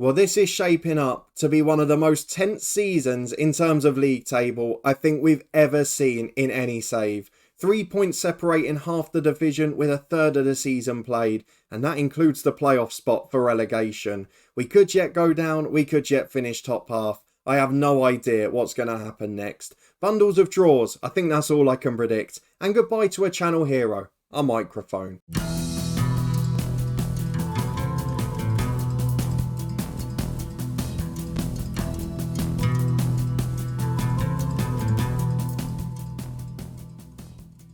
Well, this is shaping up to be one of the most tense seasons in terms of league table I think we've ever seen in any save. 3 points separating half the division with a third of the season played, and that includes the playoff spot for relegation. We could yet go down, we could yet finish top half. I have no idea what's going to happen next. Bundles of draws, I think that's all I can predict. And goodbye to a channel hero, a microphone.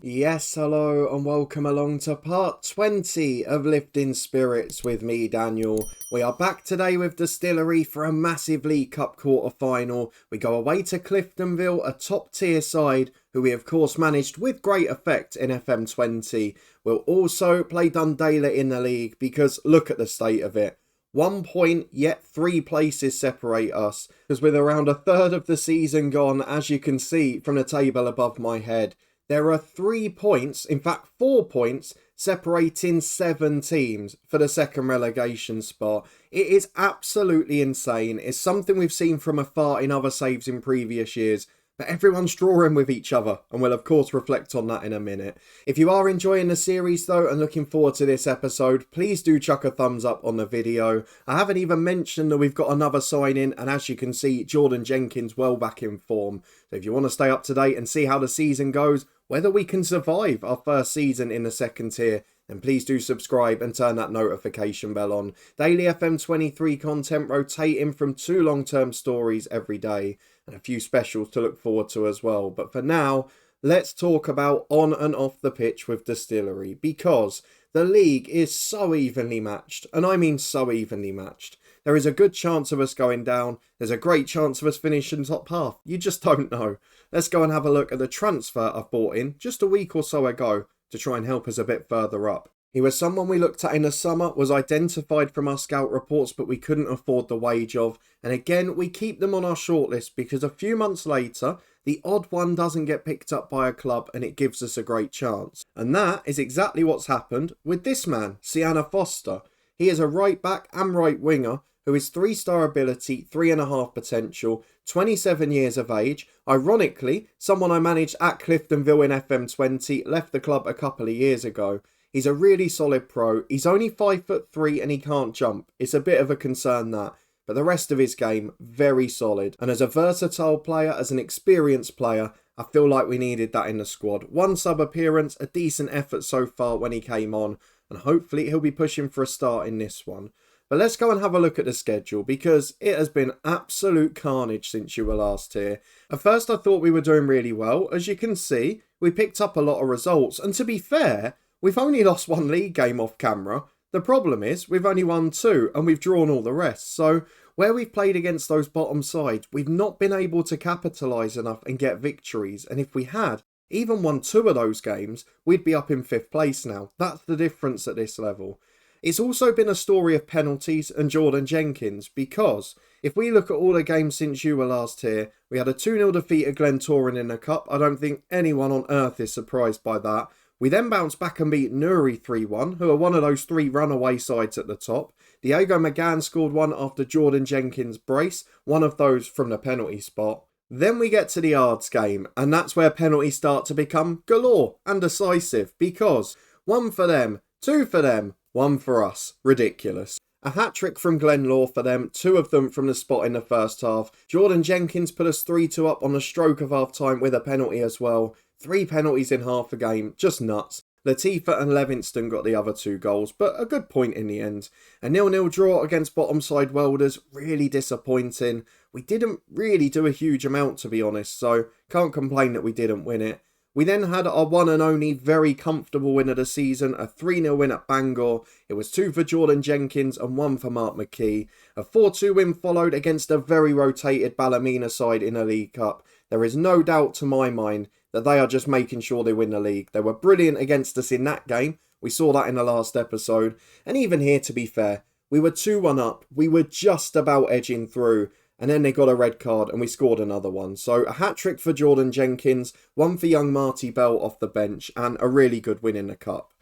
Yes, hello and welcome along to part 20 of Lifting Spirits with me, Daniel. We are back today with Distillery for a massive League Cup quarter-final. We go away to Cliftonville, a top-tier side who we of course managed with great effect in FM20. We'll also play Dundela in the league because look at the state of it. 1 point, yet 3 places separate us, because with around a third of the season gone, as you can see from the table above my head, there are 3 points, in fact 4 points, separating 7 teams for the second relegation spot. It is absolutely insane. It's something we've seen from afar in other saves in previous years, but everyone's drawing with each other, and we'll of course reflect on that in a minute. If you are enjoying the series though and looking forward to this episode, please do chuck a thumbs up on the video. I haven't even mentioned that we've got another sign-in, and as you can see, Jordan Jenkins well back in form. So if you want to stay up to date and see how the season goes, whether we can survive our first season in the second tier, then please do subscribe and turn that notification bell on. Daily FM23 content rotating from 2 long-term stories every day and a few specials to look forward to as well. But for now, let's talk about on and off the pitch with Distillery, because the league is so evenly matched, and I mean so evenly matched. There is a good chance of us going down. There's a great chance of us finishing top half. You just don't know. Let's go and have a look at the transfer I've bought in just a week or so ago to try and help us a bit further up. He was someone we looked at in the summer, was identified from our scout reports, but we couldn't afford the wage of. And again, we keep them on our shortlist because a few months later, the odd one doesn't get picked up by a club and it gives us a great chance. And that is exactly what's happened with this man, Sienna Foster. He is a right back and right winger who is 3-star ability, 3.5 potential, 27 years of age. Ironically, someone I managed at Cliftonville in FM20, left the club a couple of years ago. He's a really solid pro. He's only 5'3" and he can't jump. It's a bit of a concern that. But the rest of his game, very solid. And as a versatile player, as an experienced player, I feel like we needed that in the squad. 1 sub appearance, a decent effort so far when he came on. And hopefully he'll be pushing for a start in this one. But let's go and have a look at the schedule, because it has been absolute carnage since you were last here. At first I thought we were doing really well. As you can see, we picked up a lot of results. And to be fair, we've only lost 1 league game off camera. The problem is we've only won 2 and we've drawn all the rest. So where we've played against those bottom sides, we've not been able to capitalise enough and get victories. And if we had even won 2 of those games, we'd be up in 5th place now. That's the difference at this level. It's also been a story of penalties and Jordan Jenkins, because if we look at all the games since you were last here, we had a 2-0 defeat at Glentoran in the Cup. I don't think anyone on earth is surprised by that. We then bounced back and beat Newry 3-1, who are one of those 3 runaway sides at the top. Diego McGann scored 1 after Jordan Jenkins' brace, one of those from the penalty spot. Then we get to the Ards game, and that's where penalties start to become galore and decisive, because 1 for them, 2 for them, 1 for us. Ridiculous. A hat-trick from Glenlaw for them, 2 of them from the spot in the first half. Jordan Jenkins put us 3-2 up on the stroke of half-time with a penalty as well. 3 penalties in half a game, just nuts. Latifa and Levingston got the other 2 goals, but a good point in the end. A 0-0 draw against bottom side Welders, really disappointing. We didn't really do a huge amount, to be honest, so can't complain that we didn't win it. We then had our one and only very comfortable win of the season, a 3-0 win at Bangor. It was 2 for Jordan Jenkins and 1 for Mark McKee. A 4-2 win followed against a very rotated Ballymena side in a League Cup. There is no doubt to my mind that they are just making sure they win the league. They were brilliant against us in that game. We saw that in the last episode. And even here, to be fair, we were 2-1 up. We were just about edging through. And then they got a red card and we scored another one. So a hat-trick for Jordan Jenkins, 1 for young Marty Bell off the bench, and a really good win in the cup.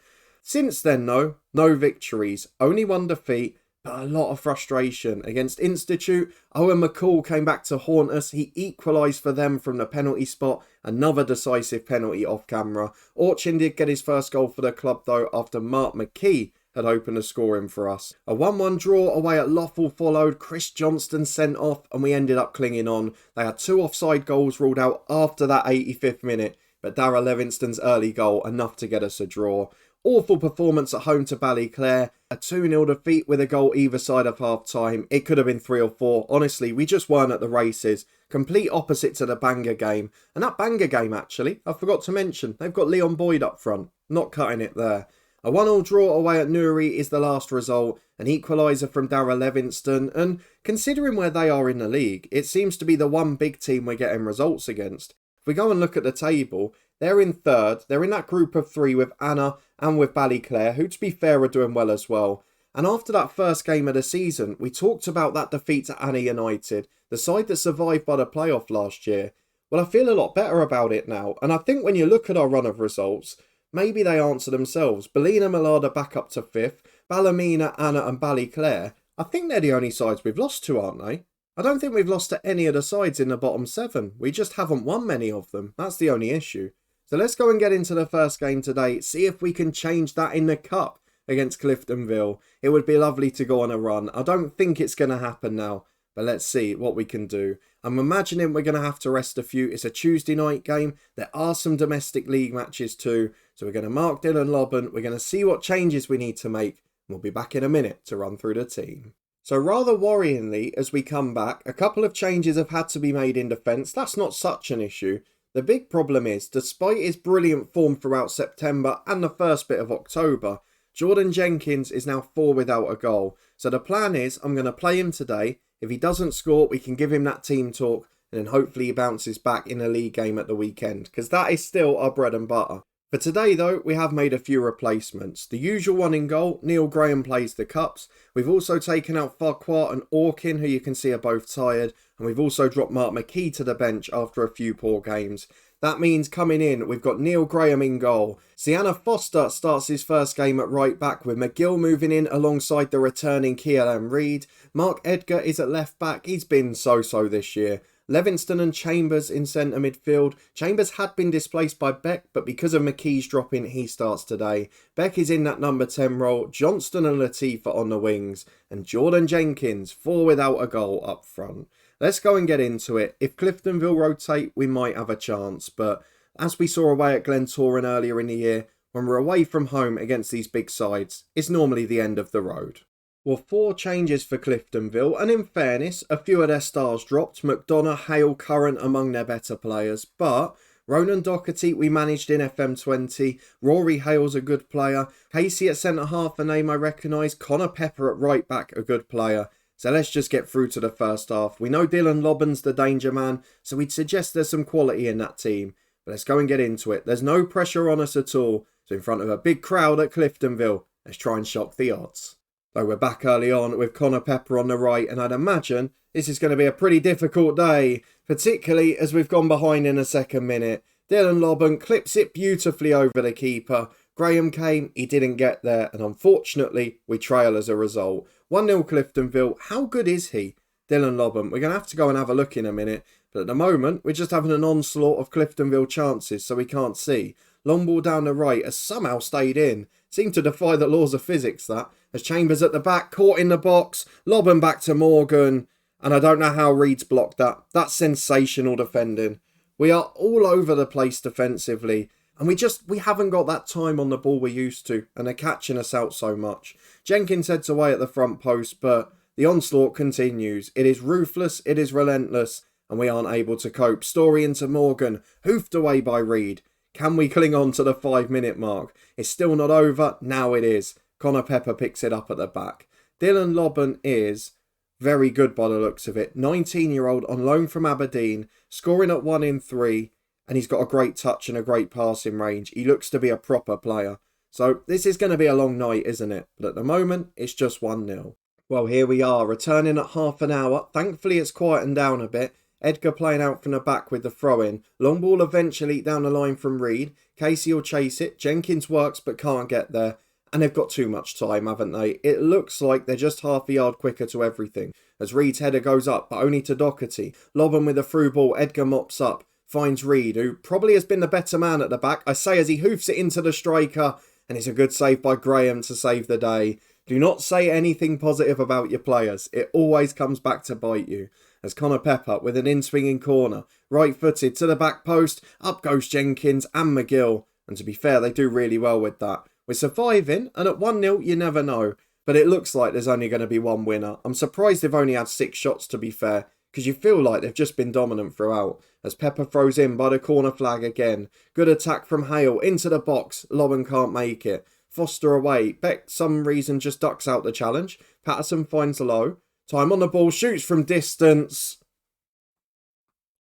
Since then though, no victories, only 1 defeat, but a lot of frustration. Against Institute, Owen McCall came back to haunt us. He equalised for them from the penalty spot. Another decisive penalty off camera. Orchin did get his first goal for the club though after Mark McKee had opened the scoring for us. A 1-1 draw away at Lothal followed. Chris Johnston sent off and we ended up clinging on. They had 2 offside goals ruled out after that 85th minute, but Darragh Levingston's early goal enough to get us a draw. Awful performance at home to Ballyclare. A 2-0 defeat with a goal either side of half time. It could have been 3 or 4. Honestly, we just weren't at the races. Complete opposite to the Bangor game. And that Bangor game, actually, I forgot to mention, they've got Leon Boyd up front. Not cutting it there. A 1-1 draw away at Newry is the last result. An equaliser from Darragh Levingston. And considering where they are in the league, it seems to be the one big team we're getting results against. If we go and look at the table, they're in third. They're in that group of 3 with Anna and with Ballyclare, who to be fair are doing well as well. And after that first game of the season, we talked about that defeat to Anna United, the side that survived by the playoff last year. Well, I feel a lot better about it now. And I think when you look at our run of results, maybe they answer themselves. Ballina Malada back up to 5th. Ballymena, Anna and Ballyclare. I think they're the only sides we've lost to, aren't they? I don't think we've lost to any of the sides in the bottom 7. We just haven't won many of them. That's the only issue. So let's go and get into the first game today. See if we can change that in the cup against Cliftonville. It would be lovely to go on a run. I don't think it's going to happen now. But let's see what we can do. I'm imagining we're going to have to rest a few. It's a Tuesday night game. There are some domestic league matches too. So we're going to mark Dylan Lobban. We're going to see what changes we need to make. And we'll be back in a minute to run through the team. So rather worryingly, as we come back, a couple of changes have had to be made in defence. That's not such an issue. The big problem is, despite his brilliant form throughout September and the first bit of October, Jordan Jenkins is now 4 without a goal. So the plan is, I'm going to play him today. If he doesn't score, we can give him that team talk, and then hopefully he bounces back in a league game at the weekend, because that is still our bread and butter. For today though, we have made a few replacements. The usual one in goal, Neil Graham plays the cups. We've also taken out Farquhar and Orkin, who you can see are both tired. And we've also dropped Mark McKee to the bench after a few poor games. That means coming in, we've got Neil Graham in goal. Sienna Foster starts his first game at right back with McGill moving in alongside the returning KLM Reid. Mark Edgar is at left back. He's been so-so this year. Levingston and Chambers in centre midfield. Chambers had been displaced by Beck, but because of McKee's dropping, he starts today. Beck is in that number 10 role. Johnston and Latifa on the wings. And Jordan Jenkins, 4 without a goal up front. Let's go and get into it. If Cliftonville rotate, we might have a chance. But as we saw away at Glentoran earlier in the year, when we're away from home against these big sides, it's normally the end of the road. Well, 4 changes for Cliftonville, and in fairness, a few of their stars dropped. McDonough, Hale, Curran among their better players, but Ronan Doherty we managed in FM20, Rory Hale's a good player, Casey at centre-half, a name I recognise, Connor Pepper at right-back, a good player. So let's just get through to the first half. We know Dylan Lobban's the danger man, so we'd suggest there's some quality in that team. But let's go and get into it. There's no pressure on us at all, so in front of a big crowd at Cliftonville, let's try and shock the odds. So we're back early on with Connor Pepper on the right, and I'd imagine this is going to be a pretty difficult day, particularly as we've gone behind in the second minute. Dylan Lobban clips it beautifully over the keeper. Graham came, he didn't get there, and unfortunately we trail as a result. 1-0 Cliftonville. How good is he? Dylan Lobban. We're going to have to go and have a look in a minute, but at the moment we're just having an onslaught of Cliftonville chances, so we can't see. Long ball down the right has somehow stayed in. Seemed to defy the laws of physics, that. As Chambers at the back, caught in the box. Lobban back to Morgan. And I don't know how Reed's blocked that. That's sensational defending. We are all over the place defensively. And we haven't got that time on the ball we used to. And they're catching us out so much. Jenkins heads away at the front post, but the onslaught continues. It is ruthless. It is relentless. And we aren't able to cope. Story into Morgan. Hoofed away by Reed. Can we cling on to the 5-minute mark? It's still not over. Now it is. Connor Pepper picks it up at the back. Dylan Lobban is very good by the looks of it. 19-year-old on loan from Aberdeen, scoring at 1 in 3, and he's got a great touch and a great passing range. He looks to be a proper player. So this is going to be a long night, isn't it? But at the moment, it's just 1-0. Well, here we are, returning at half an hour. Thankfully, it's quietened down a bit. Edgar playing out from the back with the throw-in. Long ball eventually down the line from Reed. Casey will chase it. Jenkins works but can't get there. And they've got too much time, haven't they? It looks like they're just half a yard quicker to everything. As Reed's header goes up, but only to Doherty. Lobben with a through ball, Edgar mops up, finds Reed, who probably has been the better man at the back. I say as he hoofs it into the striker, and it's a good save by Graham to save the day. Do not say anything positive about your players. It always comes back to bite you. As Connor Pepper with an in-swinging corner, right-footed to the back post, up goes Jenkins and McGill. And to be fair, they do really well with that. We're surviving, and at 1-0, you never know. But it looks like there's only going to be one winner. I'm surprised they've only had 6 shots, to be fair, because you feel like they've just been dominant throughout. As Pepper throws in by the corner flag again. Good attack from Hale into the box. Lobben can't make it. Foster away. Beck, some reason, just ducks out the challenge. Patterson finds low. Time on the ball, shoots from distance.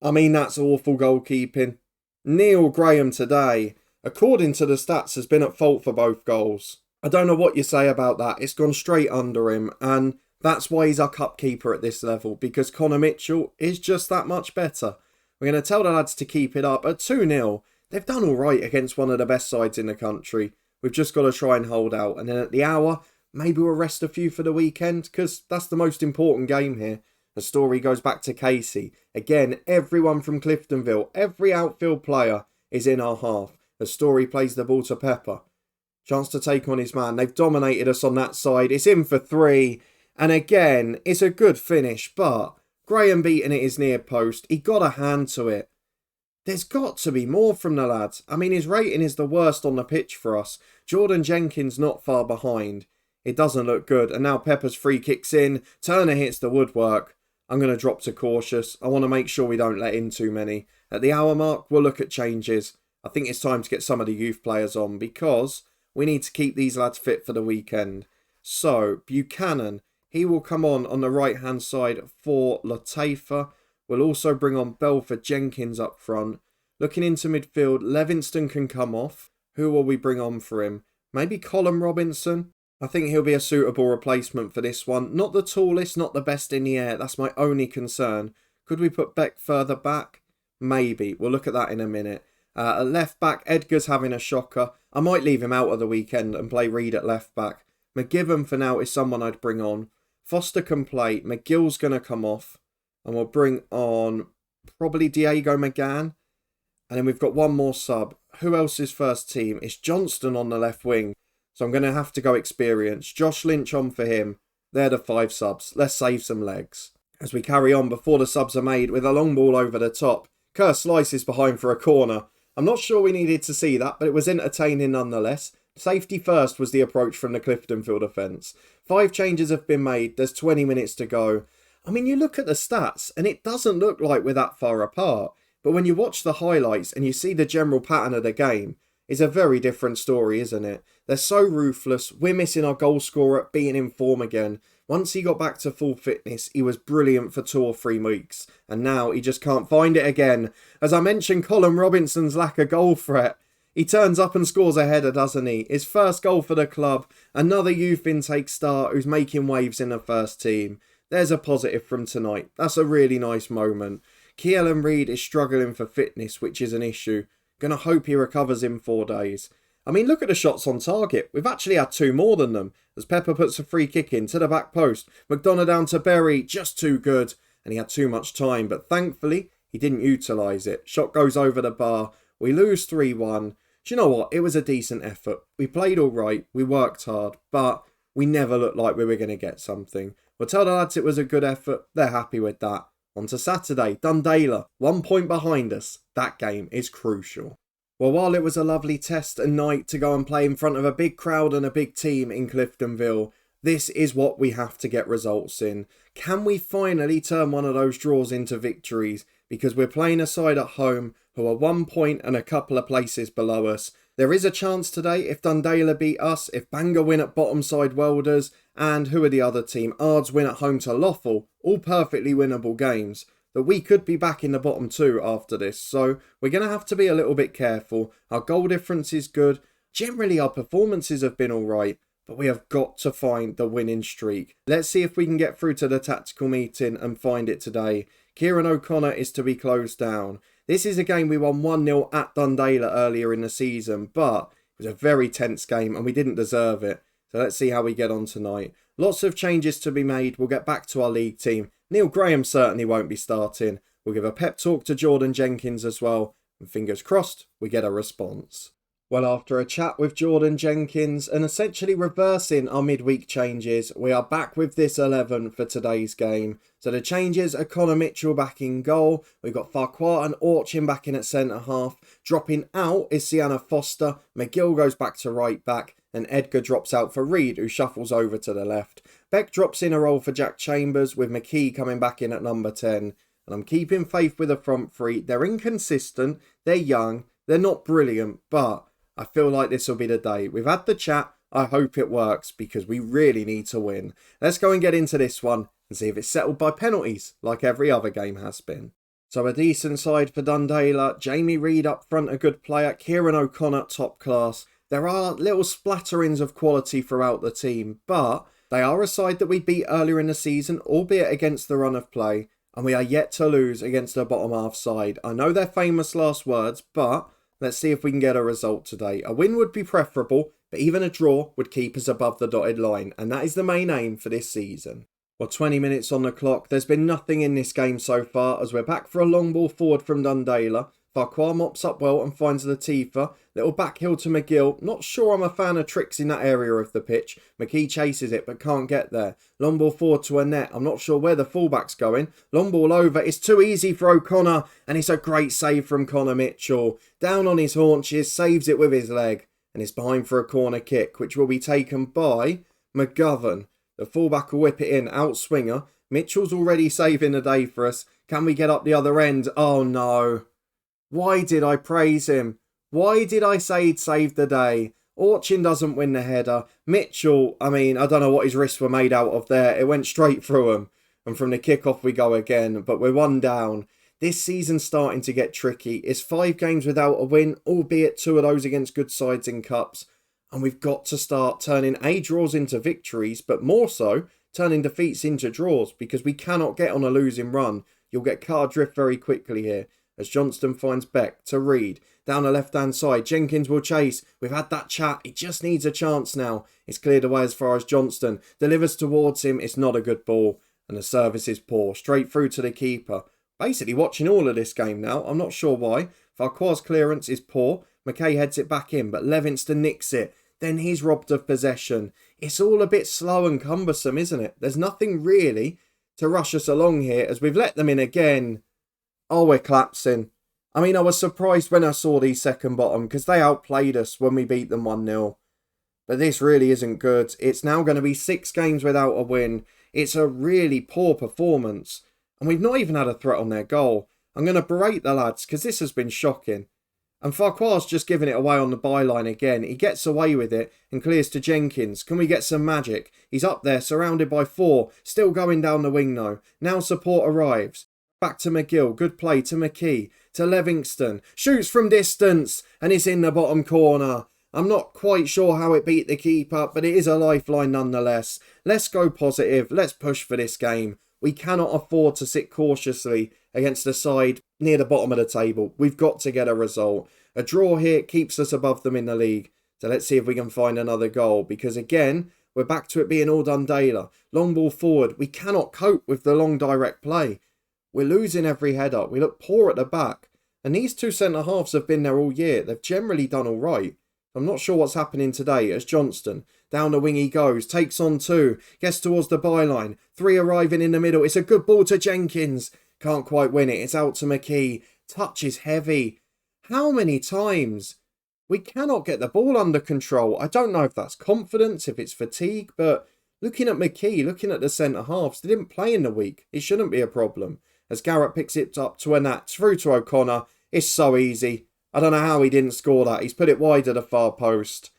I mean, that's awful goalkeeping. Neil Graham today, according to the stats, has been at fault for both goals. I don't know what you say about that. It's gone straight under him, and that's why he's our cup keeper at this level, because Connor Mitchell is just that much better. We're going to tell the lads to keep it up. At 2-0, they've done all right against one of the best sides in the country. We've just got to try and hold out. And then at the hour, maybe we'll rest a few for the weekend, because that's the most important game here. The story goes back to Casey. Again, everyone from Cliftonville, every outfield player is in our half. The story plays the ball to Pepper. Chance to take on his man. They've dominated us on that side. It's in for 3. And again, it's a good finish, but Graham beating it is near post. He got a hand to it. There's got to be more from the lads. I mean, his rating is the worst on the pitch for us. Jordan Jenkins not far behind. It doesn't look good. And now Pepper's free kicks in. Turner hits the woodwork. I'm going to drop to cautious. I want to make sure we don't let in too many. At the hour mark, we'll look at changes. I think it's time to get some of the youth players on, because we need to keep these lads fit for the weekend. So, Buchanan, he will come on the right-hand side for Latafa. We'll also bring on Belford Jenkins up front. Looking into midfield, Levingston can come off. Who will we bring on for him? Maybe Colin Robinson? I think he'll be a suitable replacement for this one. Not the tallest, not the best in the air. That's my only concern. Could we put Beck further back? Maybe. We'll look at that in a minute. At left back, Edgar's having a shocker. I might leave him out of the weekend and play Reed at left back. McGivern for now is someone I'd bring on. Foster can play. McGill's going to come off. And we'll bring on probably Diego McGann. And then we've got one more sub. Who else is first team? It's Johnston on the left wing. So I'm going to have to go experience. Josh Lynch on for him. They're the 5 subs. Let's save some legs. As we carry on before the subs are made with a long ball over the top. Kerr slices behind for a corner. I'm not sure we needed to see that, but it was entertaining nonetheless. Safety first was the approach from the Cliftonville defence. 5 changes have been made. There's 20 minutes to go. I mean, you look at the stats and it doesn't look like we're that far apart. But when you watch the highlights and you see the general pattern of the game, it's a very different story, isn't it? They're so ruthless. We're missing our goal scorer being in form again. Once he got back to full fitness, he was brilliant for 2 or 3 weeks. And now he just can't find it again. As I mentioned, Colin Robinson's lack of goal threat. He turns up and scores a header, doesn't he? His first goal for the club. Another youth intake star who's making waves in the first team. There's a positive from tonight. That's a really nice moment. Keelan Reed is struggling for fitness, which is an issue. Gonna hope he recovers in 4 days. I mean, look at the shots on target. We've actually had 2 more than them. As Pepper puts a free kick in to the back post. McDonough down to Berry. Just too good. And he had too much time. But thankfully, he didn't utilise it. Shot goes over the bar. We lose 3-1. Do you know what? It was a decent effort. We played all right. We worked hard. But we never looked like we were going to get something. We'll tell the lads it was a good effort. They're happy with that. On to Saturday. Dundela. 1 point behind us. That game is crucial. Well, while it was a lovely test and night to go and play in front of a big crowd and a big team in Cliftonville, this is what we have to get results in. Can we finally turn one of those draws into victories? Because we're playing a side at home who are 1 point and a couple of places below us. There is a chance today if Dundela beat us, if Bangor win at bottom side Welders, and who are the other team? Ards win at home to Lothal. All perfectly winnable games. That we could be back in the bottom 2 after this. So we're going to have to be a little bit careful. Our goal difference is good. Generally, our performances have been all right. But we have got to find the winning streak. Let's see if we can get through to the tactical meeting and find it today. Kieran O'Connor is to be closed down. This is a game we won 1-0 at Dundela earlier in the season. But It was a very tense game and we didn't deserve it. So let's see how we get on tonight. Lots of changes to be made. We'll get back to our league team. Neil Graham certainly won't be starting. We'll give a pep talk to Jordan Jenkins as well. And fingers crossed, we get a response. Well, after a chat with Jordan Jenkins and essentially reversing our midweek changes, we are back with this 11 for today's game. So the changes are Connor Mitchell back in goal. We've got Farquhar and Orchin back in at centre-half. Dropping out is Sienna Foster. McGill goes back to right back. And Edgar drops out for Reed, who shuffles over to the left. Beck drops in a role for Jack Chambers, with McKee coming back in at number 10. And I'm keeping faith with the front three. They're inconsistent. They're young. They're not brilliant, but I feel like this will be the day. We've had the chat. I hope it works because we really need to win. Let's go and get into this one and see if it's settled by penalties like every other game has been. So a decent side for Dundela. Jamie Reed up front, a good player. Kieran O'Connor, top class. There are little splatterings of quality throughout the team, but they are a side that we beat earlier in the season, albeit against the run of play, and we are yet to lose against a bottom half side. I know they're famous last words, but let's see if we can get a result today. A win would be preferable, but even a draw would keep us above the dotted line, and that is the main aim for this season. Well, 20 minutes on the clock. There's been nothing in this game so far as we're back for a long ball forward from Dundela. Farquhar mops up well and finds Latifa. Little backheel to McGill. Not sure I'm a fan of tricks in that area of the pitch. McKee chases it but can't get there. Long ball forward to Annette. I'm not sure where the fullback's going. Long ball over. It's too easy for O'Connor and it's a great save from Connor Mitchell. Down on his haunches, saves it with his leg and it's behind for a corner kick which will be taken by McGovern. The fullback will whip it in. Outswinger. Mitchell's already saving the day for us. Can we get up the other end? Oh no. Why did I praise him? Why did I say he'd saved the day? Orchin doesn't win the header. Mitchell, I don't know what his wrists were made out of there. It went straight through him. And from the kickoff we go again. But we're one down. This season's starting to get tricky. It's 5 games without a win, albeit 2 of those against good sides in cups. And we've got to start turning draws into victories, but more so, turning defeats into draws, because we cannot get on a losing run. You'll get car drift very quickly here. As Johnston finds Beck to Reed. Down the left-hand side, Jenkins will chase. We've had that chat. He just needs a chance now. It's cleared away as far as Johnston. Delivers towards him. It's not a good ball. And the service is poor. Straight through to the keeper. Basically watching all of this game now. I'm not sure why. Farquhar's clearance is poor. McKay heads it back in, but Levingston nicks it. Then he's robbed of possession. It's all a bit slow and cumbersome, isn't it? There's nothing really to rush us along here as we've let them in again. Oh, we're collapsing. I was surprised when I saw these second bottom because they outplayed us when we beat them 1-0. But this really isn't good. It's now going to be 6 games without a win. It's a really poor performance. And we've not even had a threat on their goal. I'm going to berate the lads because this has been shocking. And Farquhar's just giving it away on the byline again. He gets away with it and clears to Jenkins. Can we get some magic? He's up there, surrounded by 4. Still going down the wing though. Now support arrives. Back to McGill. Good play to McKee. To Levingston. Shoots from distance. And it's in the bottom corner. I'm not quite sure how it beat the keeper, but it is a lifeline nonetheless. Let's go positive. Let's push for this game. We cannot afford to sit cautiously against a side near the bottom of the table. We've got to get a result. A draw here keeps us above them in the league. So let's see if we can find another goal. Because again, we're back to it being all Dundela. Long ball forward. We cannot cope with the long direct play. We're losing every header. We look poor at the back. And these 2 centre-halves have been there all year. They've generally done all right. I'm not sure what's happening today as Johnston. Down the wing he goes. Takes on 2. Gets towards the byline. 3 arriving in the middle. It's a good ball to Jenkins. Can't quite win it. It's out to McKee. Touch is heavy. How many times? We cannot get the ball under control. I don't know if that's confidence, if it's fatigue, but looking at McKee, looking at the centre-halves, they didn't play in the week. It shouldn't be a problem. As Garrett picks it up to Annette, through to O'Connor. It's so easy. I don't know how he didn't score that. He's put it wide of the far post.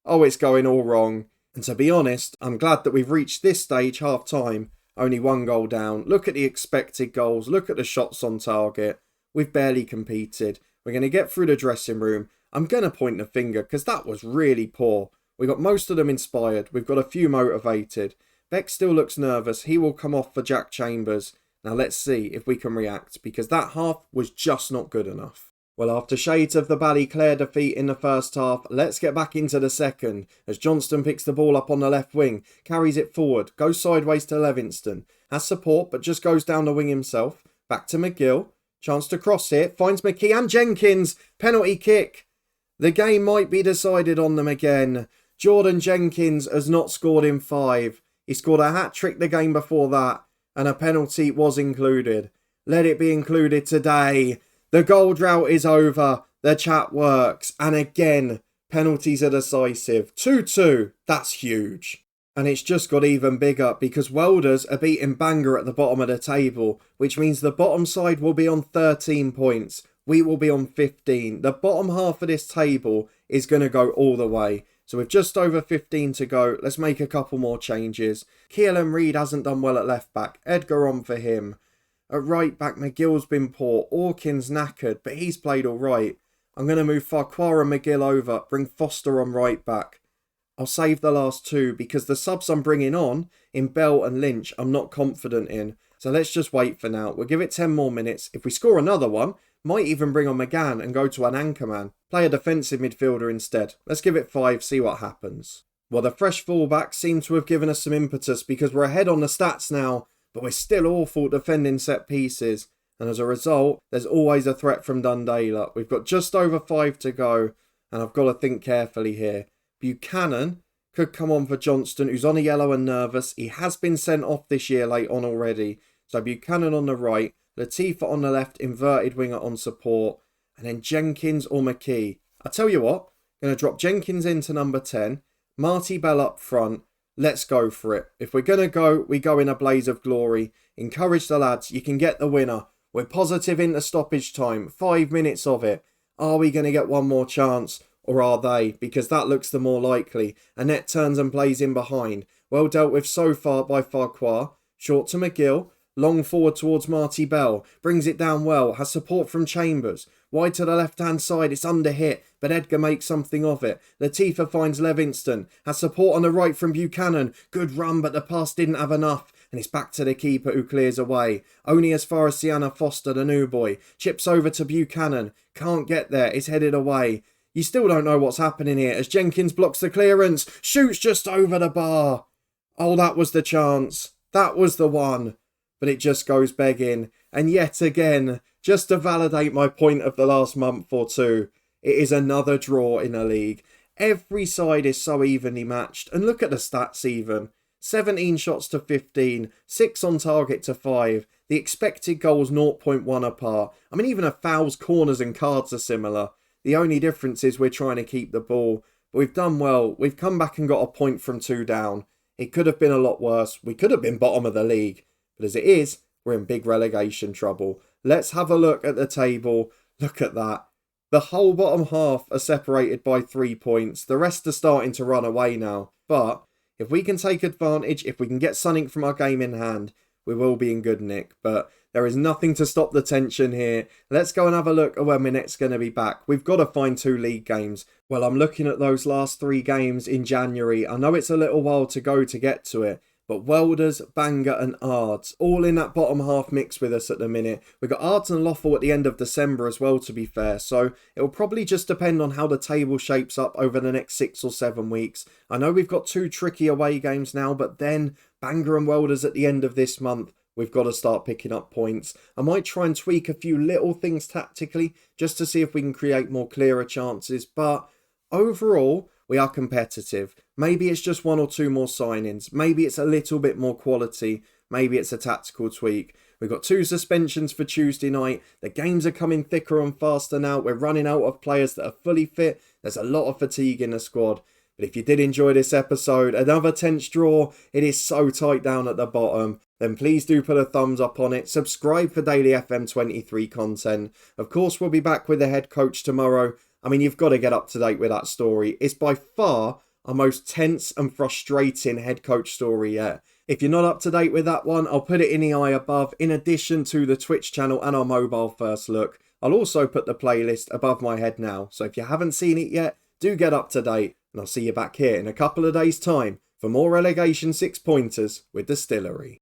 Oh, it's going all wrong. And to be honest, I'm glad that we've reached this stage, half-time. Only 1 goal down. Look at the expected goals. Look at the shots on target. We've barely competed. We're going to get through the dressing room. I'm going to point the finger because that was really poor. We got most of them inspired. We've got a few motivated. Beck still looks nervous. He will come off for Jack Chambers. Now let's see if we can react because that half was just not good enough. Well, after shades of the Ballyclare defeat in the first half, let's get back into the second, as Johnston picks the ball up on the left wing, carries it forward, goes sideways to Levingston, has support but just goes down the wing himself, back to McGill, chance to cross it, finds McKee and Jenkins, penalty kick. The game might be decided on them again. Jordan Jenkins has not scored in 5. He scored a hat-trick the game before that, and a penalty was included. Let it be included today. The goal drought is over. The chat works. And again, penalties are decisive. 2-2. That's huge. And it's just got even bigger because Welders are beating Bangor at the bottom of the table, which means the bottom side will be on 13 points. We will be on 15. The bottom half of this table is going to go all the way. So with just over 15 to go, let's make a couple more changes. Keelan Reid hasn't done well at left back. Edgar on for him. At right back, McGill's been poor. Orkin's knackered, but he's played all right. I'm going to move Farquhar and McGill over. Bring Foster on right back. I'll save the last two because the subs I'm bringing on in Bell and Lynch I'm not confident in. So let's just wait for now. We'll give it 10 more minutes. If we score another one, might even bring on McGann and go to an anchor man. Play a defensive midfielder instead. Let's give it 5, see what happens. Well, the fresh fullbacks seem to have given us some impetus because we're ahead on the stats now, but we're still awful defending set pieces. And as a result, there's always a threat from Dundela. We've got just over 5 to go, and I've got to think carefully here. Buchanan could come on for Johnston, who's on a yellow and nervous. He has been sent off this year late on already. So Buchanan on the right, Latifa on the left, inverted winger on support, and then Jenkins or McKee. I tell you what, I'm going to drop Jenkins into number 10, Marty Bell up front. Let's go for it. If we're going to go, we go in a blaze of glory. Encourage the lads. You can get the winner. We're positive into stoppage time. 5 minutes of it. Are we going to get one more chance? Or are they? Because that looks the more likely. Annette turns and plays in behind. Well dealt with so far by Farquhar. Short to McGill. Long forward towards Marty Bell. Brings it down well. Has support from Chambers. Wide to the left-hand side. It's under hit. But Edgar makes something of it. Latifa finds Levingston. Has support on the right from Buchanan. Good run, but the pass didn't have enough. And it's back to the keeper who clears away. Only as far as Sienna Foster, the new boy. Chips over to Buchanan. Can't get there. It's headed away. You still don't know what's happening here as Jenkins blocks the clearance. Shoots just over the bar. Oh, that was the chance. That was the one. But it just goes begging. And yet again, just to validate my point of the last month or two, it is another draw in a league. Every side is so evenly matched. And look at the stats even. 17 shots to 15, 6 on target to 5. The expected goals 0.1 apart. I mean, even a fouls, corners and cards are similar. The only difference is we're trying to keep the ball. But we've done well. We've come back and got a point from 2 down. It could have been a lot worse. We could have been bottom of the league. But as it is, we're in big relegation trouble. Let's have a look at the table. Look at that. The whole bottom half are separated by 3 points. The rest are starting to run away now. But if we can take advantage, if we can get something from our game in hand, we will be in good nick. But there is nothing to stop the tension here. Let's go and have a look at when we're next going to be back. We've got to find 2 league games. Well, I'm looking at those last 3 games in January. I know it's a little while to go to get to it. But Welders, Bangor and Ards, all in that bottom half mix with us at the minute. We've got Ards and Lothal at the end of December as well, to be fair. So it will probably just depend on how the table shapes up over the next 6 or 7 weeks. I know we've got 2 tricky away games now, but then Bangor and Welders at the end of this month. We've got to start picking up points. I might try and tweak a few little things tactically just to see if we can create more clearer chances. But overall, we are competitive. Maybe it's just 1 or 2 more signings. Maybe it's a little bit more quality. Maybe it's a tactical tweak. We've got 2 suspensions for Tuesday night. The games are coming thicker and faster now. We're running out of players that are fully fit. There's a lot of fatigue in the squad. But if you did enjoy this episode, another tense draw, it is so tight down at the bottom, then please do put a thumbs up on it. Subscribe for daily FM23 content. Of course, we'll be back with the head coach tomorrow. I mean, you've got to get up to date with that story. It's by far our most tense and frustrating head coach story yet. If you're not up to date with that one, I'll put it in the eye above, in addition to the Twitch channel and our mobile first look. I'll also put the playlist above my head now. So if you haven't seen it yet, do get up to date. And I'll see you back here in a couple of days' time for more relegation 6-pointers with Distillery.